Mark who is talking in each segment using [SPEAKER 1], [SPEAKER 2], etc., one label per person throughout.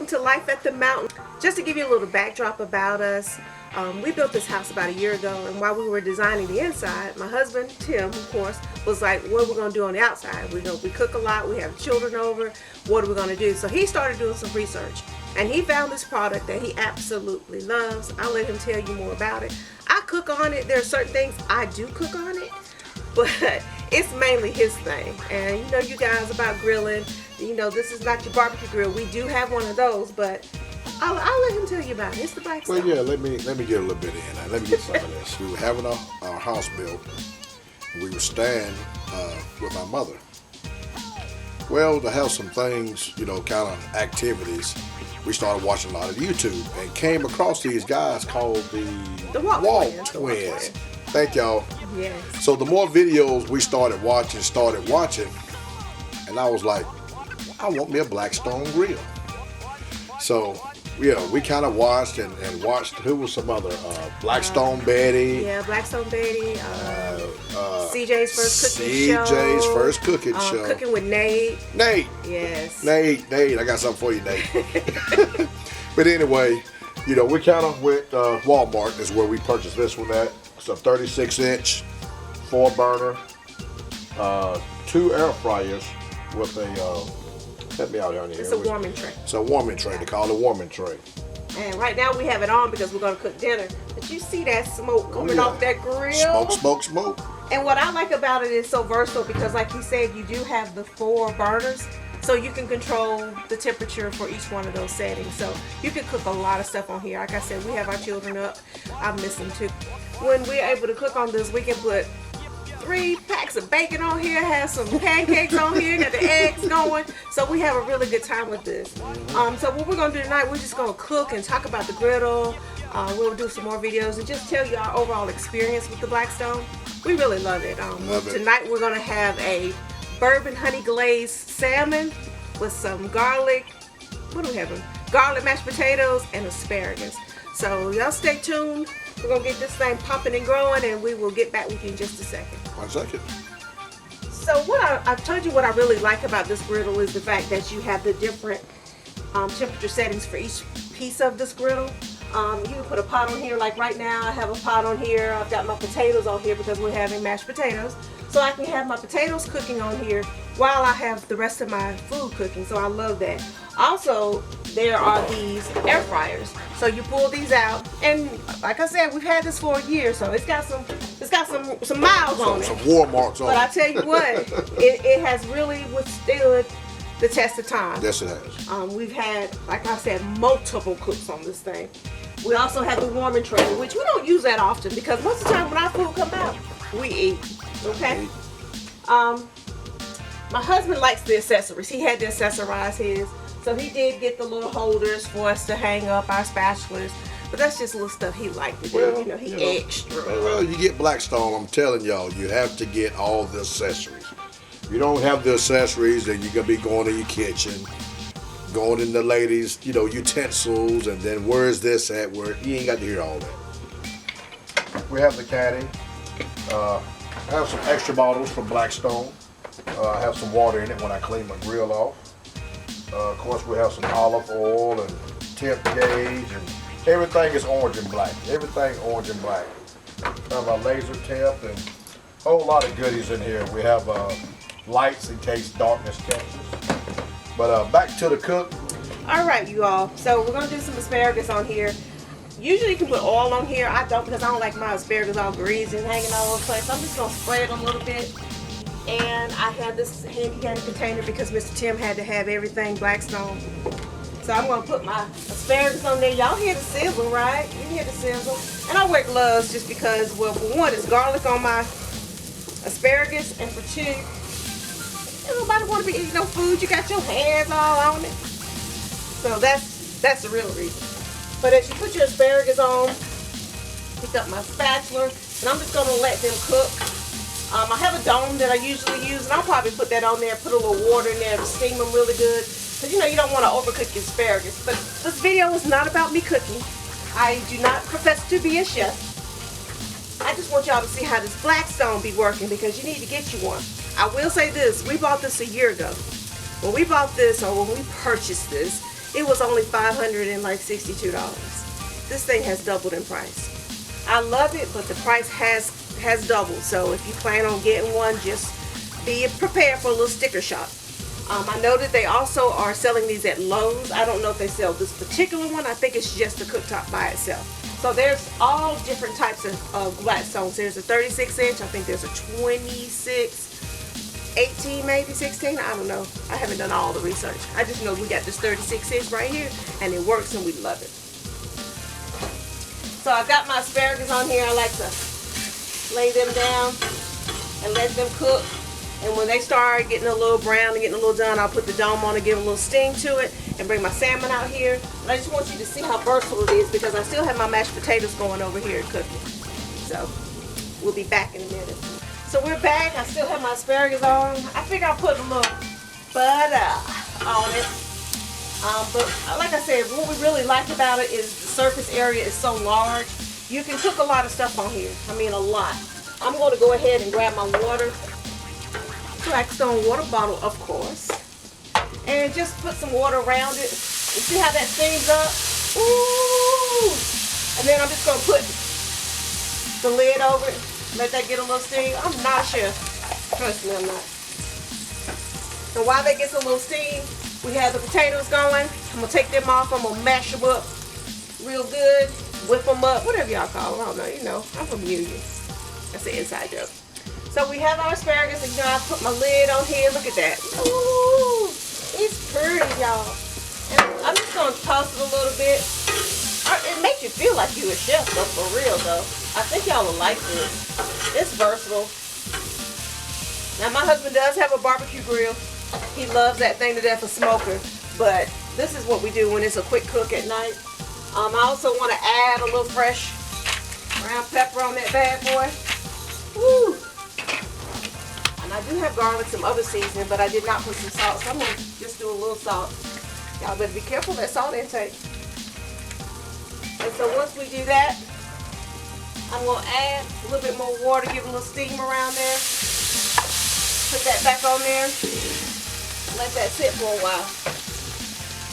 [SPEAKER 1] welcome to Life at the Mountain. Just to give you a little backdrop about us, we built this house about a year ago, and while we were designing the inside, my husband, Tim, of course, was like, what are we going to do on the outside? We cook a lot, we have children over, what are we going to do? So he started doing some research, and he found this product that he absolutely loves. I'll let him tell you more about it. I cook on it. There are certain things I do cook on it, but it's mainly his thing. And you know, you guys about grilling, you know, this is not your barbecue grill. We do have one of those, but I'll let him tell you about it. It's the Blackstone.
[SPEAKER 2] Well, yeah, let me get a little bit in. Let me get some of this. We were having our house built. We were staying with my mother. Well, to have some things, you know, kind of activities, we started watching a lot of YouTube and came across these guys called the Walt Twins. Thank y'all.
[SPEAKER 1] Yes.
[SPEAKER 2] So the more videos we started watching, and I was like, I want me a Blackstone Griddle. So, yeah, we kind of watched and watched, who was some other, Blackstone Betty.
[SPEAKER 1] Yeah, Blackstone Betty, CJ's first cooking show.
[SPEAKER 2] CJ's first cooking show.
[SPEAKER 1] Cooking with Nate.
[SPEAKER 2] Nate.
[SPEAKER 1] Yes.
[SPEAKER 2] Nate, I got something for you, Nate. But anyway, you know, we kind of went, Walmart is where we purchased this one at. It's a 36-inch, 4-burner, 2 air fryers with a, help me out down here.
[SPEAKER 1] It's a warming tray.
[SPEAKER 2] It's a warming tray. They call it a warming tray.
[SPEAKER 1] And right now we have it on because we're going to cook dinner. But you see that smoke coming off that grill?
[SPEAKER 2] Smoke.
[SPEAKER 1] And what I like about it is so versatile because, like you said, you do have the 4 burners. So you can control the temperature for each one of those settings. So you can cook a lot of stuff on here. Like I said, we have our children up. I miss them too. When we're able to cook on this, we can put 3 packs of bacon on here, have some pancakes on here, got the eggs going. So we have a really good time with this. So what we're going to do tonight, we're just going to cook and talk about the griddle. We'll do some more videos and just tell you our overall experience with the Blackstone. We really love it. Tonight we're going to have a bourbon honey glazed salmon with some garlic. What do we have? Garlic mashed potatoes and asparagus. So y'all stay tuned. We're gonna get this thing popping and growing, and we will get back with you in just a second.
[SPEAKER 2] 1 second.
[SPEAKER 1] So what I've told you what I really like about this griddle is the fact that you have the different temperature settings for each piece of this griddle. You can put a pot on here, like right now I have a pot on here. I've got my potatoes on here because we're having mashed potatoes. So I can have my potatoes cooking on here while I have the rest of my food cooking. So I love that. Also, there are these air fryers. So you pull these out, and like I said, we've had this for a year, so it's got some miles on it.
[SPEAKER 2] Some war marks on it.
[SPEAKER 1] But I tell you what, it has really withstood the test of time.
[SPEAKER 2] Yes, it has.
[SPEAKER 1] We've had, like I said, multiple cooks on this thing. We also have the warming tray, which we don't use that often because most of the time when our food comes out, we eat. Okay. My husband likes the accessories. He had to accessorize his, so he did get the little holders for us to hang up our spatulas. But that's just little stuff he liked to do.
[SPEAKER 2] Well,
[SPEAKER 1] you know, he extra.
[SPEAKER 2] Well, you get Blackstone. I'm telling y'all, you have to get all the accessories. If you don't have the accessories, then you're gonna be going to your kitchen, going in the ladies, you know, utensils, and then where is this at? Where you ain't got to hear all that. We have the caddy. I have some extra bottles from Blackstone. I have some water in it when I clean my grill off. Of course, we have some olive oil and tip gauge, and everything is orange and black. Everything orange and black. We have our laser tip and a whole lot of goodies in here. We have lights in case darkness catches. But back to the cook.
[SPEAKER 1] All right, you all. So we're gonna do some asparagus on here. Usually you can put oil on here. I don't because I don't like my asparagus all greasy and hanging all over the place. I'm just going to spray it a little bit. And I have this handy dandy container because Mr. Tim had to have everything Blackstone. So I'm going to put my asparagus on there. Y'all hear the sizzle, right? You hear the sizzle. And I wear gloves just because, well, for one, it's garlic on my asparagus. And for two, nobody want to be eating no food. You got your hands all on it. So that's the real reason. But as you put your asparagus on, pick up my spatula, and I'm just going to let them cook. I have a dome that I usually use, and I'll probably put that on there, put a little water in there to steam them really good. Because, you know, you don't want to overcook your asparagus. But this video is not about me cooking. I do not profess to be a chef. I just want y'all to see how this Blackstone be working because you need to get you one. I will say this, we bought this a year ago. When we bought this, or when we purchased this, it was only $562. This thing has doubled in price. I love it, but the price has doubled. So if you plan on getting one, just be prepared for a little sticker shock. I know that they also are selling these at Lowe's. I don't know if they sell this particular one. I think it's just the cooktop by itself. So there's all different types of Blackstones. There's a 36 inch, I think there's a 26, 18 maybe, 16, I don't know. I haven't done all the research. I just know we got this 36 inch right here and it works and we love it. So I've got my asparagus on here. I like to lay them down and let them cook. And when they start getting a little brown and getting a little done, I'll put the dome on and give a little sting to it and bring my salmon out here. And I just want you to see how versatile it is because I still have my mashed potatoes going over here cooking. So we'll be back in a minute. So we're back. I still have my asparagus on. I figure I'll put a little butter on it. But like I said, what we really like about it is the surface area is so large. You can cook a lot of stuff on here. I mean, a lot. I'm going to go ahead and grab my water. Blackstone water bottle, of course, and just put some water around it. You see how that steams up? Ooh! And then I'm just gonna put the lid over it, let that get a little steam. I'm not a chef, trust me, I'm not. So while that gets a little steam, we have the potatoes going. I'm gonna take them off. I'm gonna mash them up real good, whip them up, whatever y'all call them. I don't know. You know, I'm from Union. That's an inside joke. So we have our asparagus, and you know, I put my lid on here. Look at that. Ooh, it's pretty, y'all. And I'm just gonna toss it a little bit. It makes you feel like you're a chef, though, for real, though. I think y'all will like this. It's versatile. Now, my husband does have a barbecue grill. He loves that thing to death, a smoker. But this is what we do when it's a quick cook at night. I also want to add a little fresh ground pepper on that bad boy. Woo! And I do have garlic, some other seasoning, but I did not put some salt, so I'm going to just do a little salt. Y'all better be careful of that salt intake. And so once we do that, I'm going to add a little bit more water, give a little steam around there. Put that back on there. Let that sit for a while.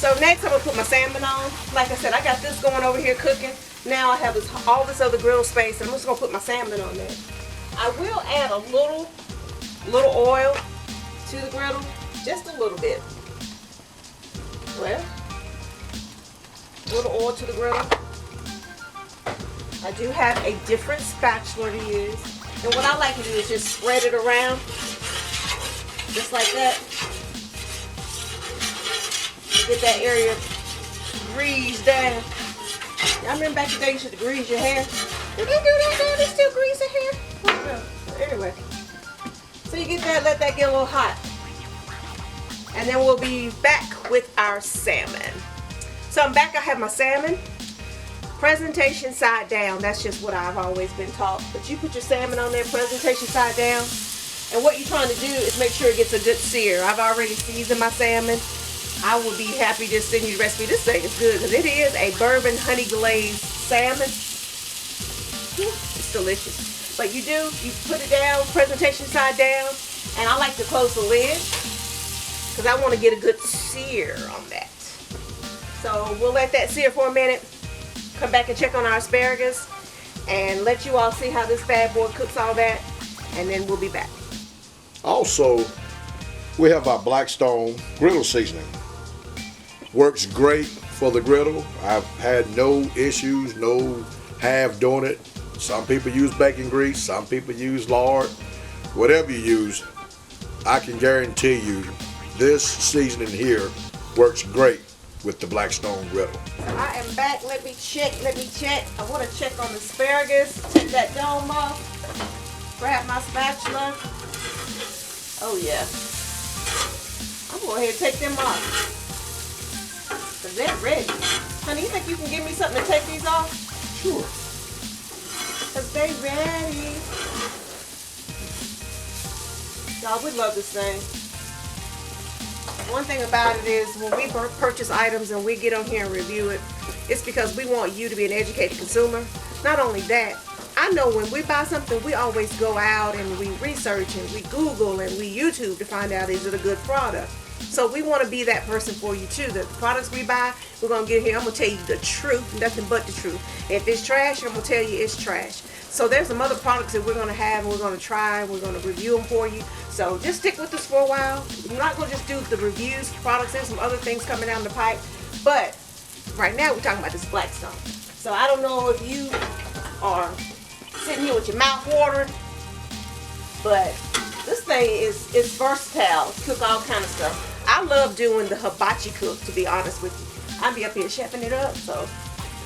[SPEAKER 1] So next I'm going to put my salmon on. Like I said, I got this going over here cooking. Now I have all this other grill space, and I'm just going to put my salmon on there. I will add a little oil to the griddle, just a little bit. Well, a little oil to the griddle. I do have a different spatula to use, and what I like to do is just spread it around, just like that. Get that area greased down. Y'all remember back in the day you should grease your hair? Do they do that now? They still grease their hair? I don't know. Anyway. So you get that, let that get a little hot. And then we'll be back with our salmon. So I'm back, I have my salmon. Presentation side down, that's just what I've always been taught. But you put your salmon on there, presentation side down. And what you're trying to do is make sure it gets a good sear. I've already seasoned my salmon. I will be happy to send you the recipe. This thing is good because it is a bourbon honey glazed salmon. It's delicious. But you put it down, presentation side down, and I like to close the lid because I want to get a good sear on that. So we'll let that sear for a minute, come back and check on our asparagus, and let you all see how this bad boy cooks all that, and then we'll be back.
[SPEAKER 2] Also, we have our Blackstone Griddle seasoning. Works great for the griddle. I've had no issues, no half doing it. Some people use bacon grease, some people use lard. Whatever you use, I can guarantee you this seasoning here works great with the Blackstone Griddle.
[SPEAKER 1] I am back. Let me check. I want to check on the asparagus. Take that dome off. Grab my spatula. Oh yeah. I'm going to go ahead and take them off. Because they're ready. Honey, you think you can give me something to take these off?
[SPEAKER 2] Sure.
[SPEAKER 1] Because they ready. Y'all, we love this thing. One thing about it is when we purchase items and we get on here and review it, it's because we want you to be an educated consumer. Not only that, I know when we buy something, we always go out and we research and we Google and we YouTube to find out is it a good product. So we want to be that person for you too. The products we buy, we're going to get here. I'm going to tell you the truth, nothing but the truth. If it's trash, I'm going to tell you it's trash. So there's some other products that we're going to have and we're going to try and we're going to review them for you. So just stick with us for a while. We're not going to just do the reviews for products. There's some other things coming down the pipe. But right now we're talking about this Blackstone. So I don't know if you are sitting here with your mouth watering, but this thing is versatile. Cook all kind of stuff. I love doing the hibachi cook, to be honest with you. I'll be up here chefing it up, so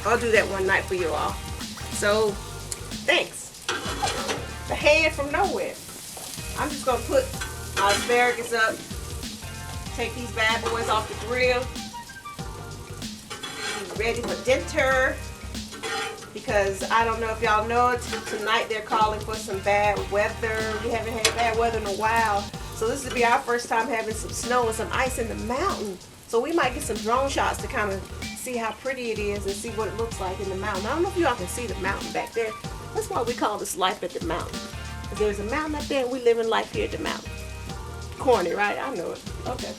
[SPEAKER 1] I'll do that one night for you all. So, thanks. The hand from nowhere. I'm just going to put my asparagus up. Take these bad boys off the grill. Be ready for dinner. Because I don't know if y'all know it, tonight they're calling for some bad weather. We haven't had bad weather in a while. So this will be our first time having some snow and some ice in the mountain. So we might get some drone shots to kind of see how pretty it is and see what it looks like in the mountain. I don't know if y'all can see the mountain back there. That's why we call this life at the mountain. Because there's a mountain up there and we live in life here at the mountain. Corny, right? I know it. Okay.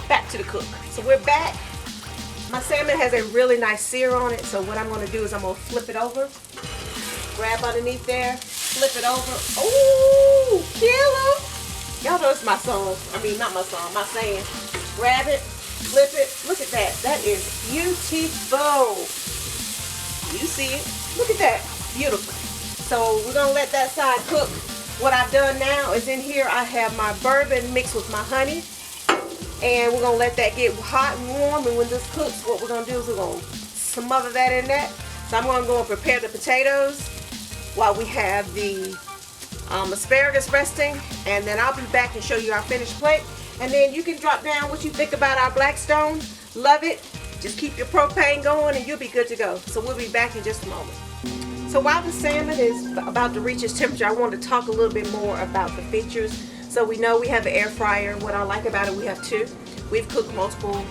[SPEAKER 1] Back to the cook. So we're back. My salmon has a really nice sear on it, so what I'm going to do is I'm going to flip it over, grab underneath there, flip it over. Ooh, killer! Y'all know it's my song. I mean, not my song, my saying. Grab it, flip it. Look at that. That is beautiful. You see it? Look at that. Beautiful. So we're going to let that side cook. What I've done now is in here I have my bourbon mixed with my honey. And we're going to let that get hot and warm. And when this cooks, what we're going to do is we're going to smother that in that. So I'm going to go and prepare the potatoes while we have the asparagus resting. And then I'll be back and show you our finished plate. And then you can drop down what you think about our Blackstone. Love it. Just keep your propane going and you'll be good to go. So we'll be back in just a moment. So while the salmon is about to reach its temperature, I want to talk a little bit more about the features. So we know we have an air fryer. What I like about it, we have two. We've cooked multiple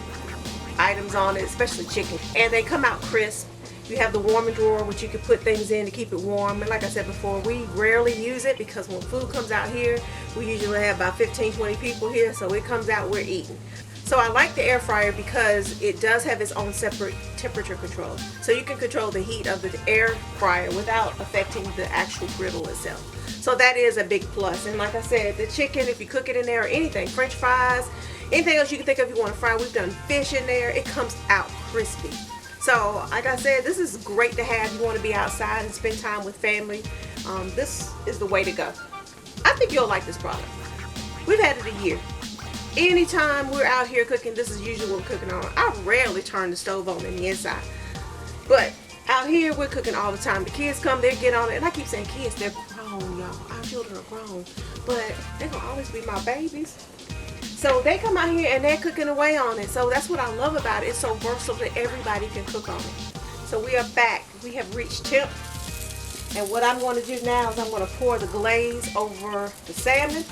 [SPEAKER 1] items on it, especially chicken. And they come out crisp. You have the warming drawer, which you can put things in to keep it warm. And like I said before, we rarely use it because when food comes out here, we usually have about 15, 20 people here. So it comes out, we're eating. So I like the air fryer because it does have its own separate temperature control. So you can control the heat of the air fryer without affecting the actual griddle itself. So that is a big plus. And like I said, the chicken, if you cook it in there or anything, French fries, anything else you can think of you want to fry, we've done fish in there, it comes out crispy. So like I said, this is great to have. You want to be outside and spend time with family. This is the way to go. I think you'll like this product. We've had it a year. Anytime we're out here cooking, this is usually what we're cooking on. I rarely turn the stove on in the inside. But out here, we're cooking all the time. The kids come, they get on it. And I keep saying kids, they're grown, y'all. Our children are grown. But they're going to always be my babies. So they come out here and they're cooking away on it. So that's what I love about it. It's so versatile that everybody can cook on it. So we are back. We have reached temp. And what I'm going to do now is I'm going to pour the glaze over the salmon.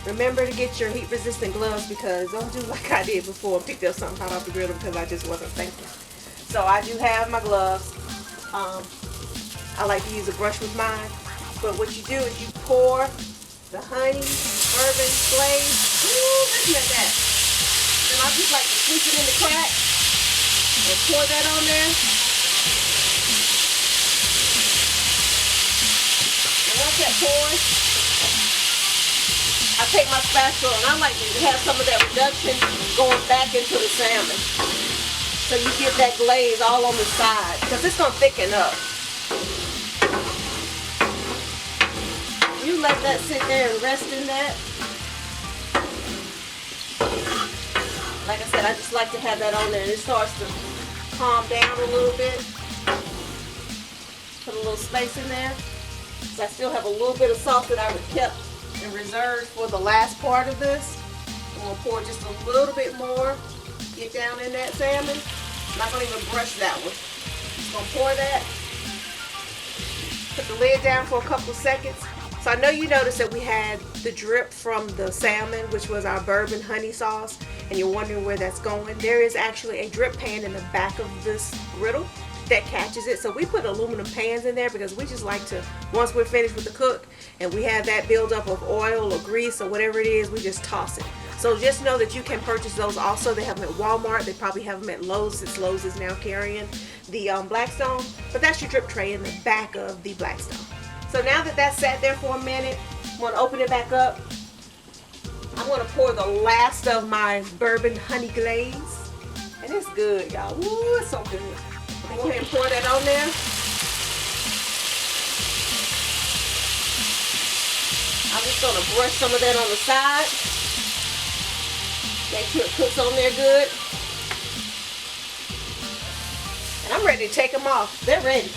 [SPEAKER 1] Remember to get your heat resistant gloves because don't do like I did before and picked up something hot off the griddle because I just wasn't thinking. So I do have my gloves. I like to use a brush with mine. But what you do is you pour the honey, bourbon, glaze. Ooh, listen at that. Then I just like to scoop it in the crack and pour that on there. And once that pours, I take my spatula and I like to have some of that reduction going back into the salmon. So you get that glaze all on the side because it's going to thicken up. You let that sit there and rest in that. Like I said, I just like to have that on there and it starts to calm down a little bit. Put a little space in there. So I still have a little bit of salt that I would kept and reserved for the last part of this. I'm going to pour just a little bit more. Get down in that salmon. I'm not going to even brush that one. Just going to pour that. Put the lid down for a couple of seconds. So I know you noticed that we had the drip from the salmon, which was our bourbon honey sauce, and you're wondering where that's going. There is actually a drip pan in the back of this griddle that catches it. So we put aluminum pans in there because we just like to, once we're finished with the cook and we have that buildup of oil or grease or whatever it is, we just toss it. So just know that you can purchase those also. They have them at Walmart. They probably have them at Lowe's, since Lowe's is now carrying the Blackstone. But that's your drip tray in the back of the Blackstone. So now that that's sat there for a minute, I'm going to open it back up. I'm going to pour the last of my bourbon honey glaze. And it's good, y'all. Ooh, it's so good. I'm going to go ahead and pour that on there. I'm just going to brush some of that on the side. Make sure it cooks on there good. And I'm ready to take them off. They're ready.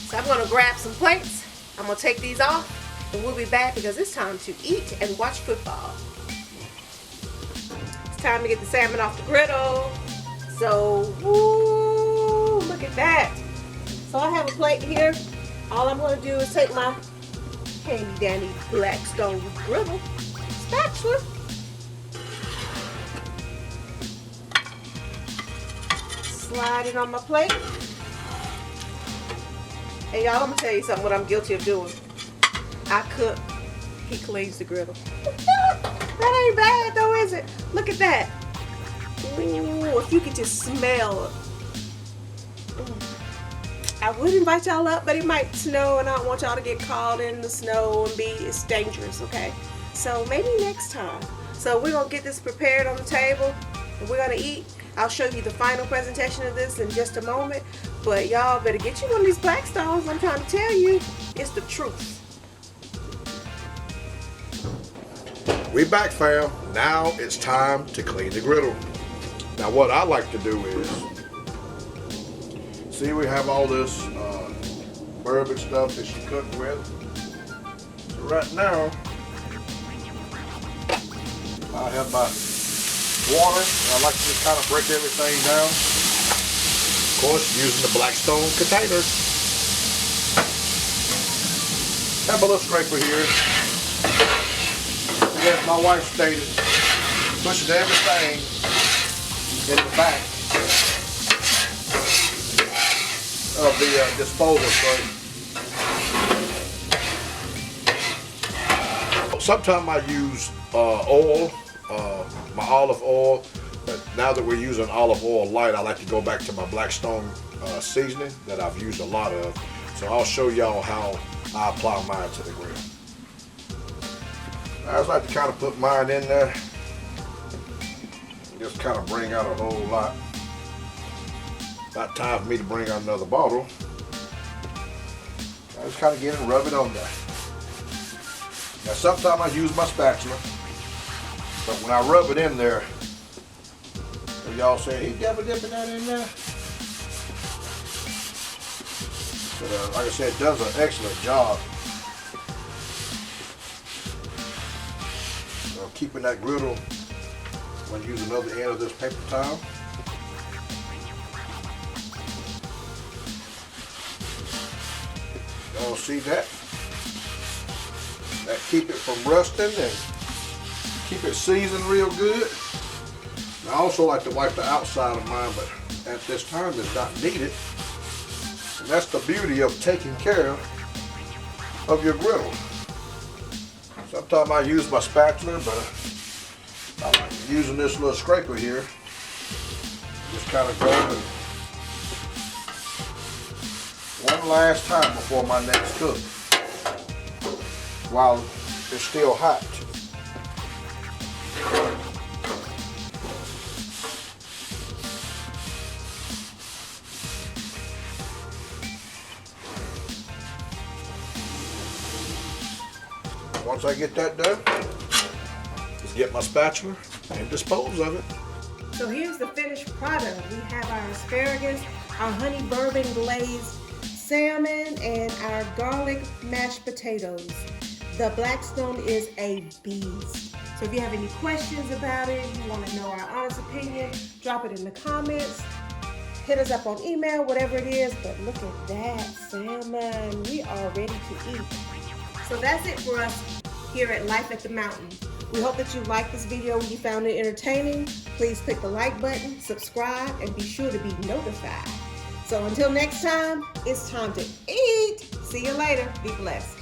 [SPEAKER 1] So I'm going to grab some plates. I'm going to take these off. And we'll be back because it's time to eat and watch football. It's time to get the salmon off the griddle. So, woo, look at that. So I have a plate here. All I'm going to do is take my handy dandy Blackstone Griddle spatula. Slide it on my plate. Hey y'all, I'm going to tell you something what I'm guilty of doing. I cook, he cleans the griddle. That ain't bad though, is it? Look at that. Ooh, if you could just smell it. I would invite y'all up, but it might snow and I don't want y'all to get caught in the snow and it's dangerous, okay? So maybe next time. So we're gonna get this prepared on the table and we're gonna eat. I'll show you the final presentation of this in just a moment, but y'all better get you one of these Blackstones. I'm trying to tell you, it's the truth.
[SPEAKER 2] We back, fam. Now it's time to clean the griddle. Now what I like to do is, see, we have all this bourbon stuff that she cooked with. So right now, I have my water, and I like to just kind of break everything down. Of course, using the Blackstone container. Have a little scraper here. And as my wife stated, pushing everything in the back of the disposal tray. Sometimes I use oil, my olive oil, but now that we're using olive oil light, I like to go back to my Blackstone seasoning that I've used a lot of. So I'll show y'all how I apply mine to the grill. I just like to kind of put mine in there, just kind of bring out a whole lot. About time for me to bring out another bottle. I just kind of get it and rub it on there. Now sometimes I use my spatula, but when I rub it in there, y'all say, he double dipping that in there. But like I said, it does an excellent job of keeping that griddle when you use another end of this paper towel. Y'all see that? That keep it from rusting and keep it seasoned real good. I also like to wipe the outside of mine, but at this time it's not needed. And that's the beauty of taking care of your griddle. Sometimes I use my spatula, but I like using this little scraper here. Just kind of go and one last time before my next cook, while it's still hot. Once I get that done, just get my spatula and dispose of it.
[SPEAKER 1] So here's the finished product. We have our asparagus, our honey bourbon glazed salmon, and our garlic mashed potatoes. The Blackstone is a beast. So if you have any questions about it, you want to know our honest opinion, drop it in the comments. Hit us up on email, whatever it is. But look at that salmon. We are ready to eat. So that's it for us here at Life at the Mountain. We hope that you liked this video and you found it entertaining. Please click the like button, subscribe, and be sure to be notified. So until next time, it's time to eat. See you later. Be blessed.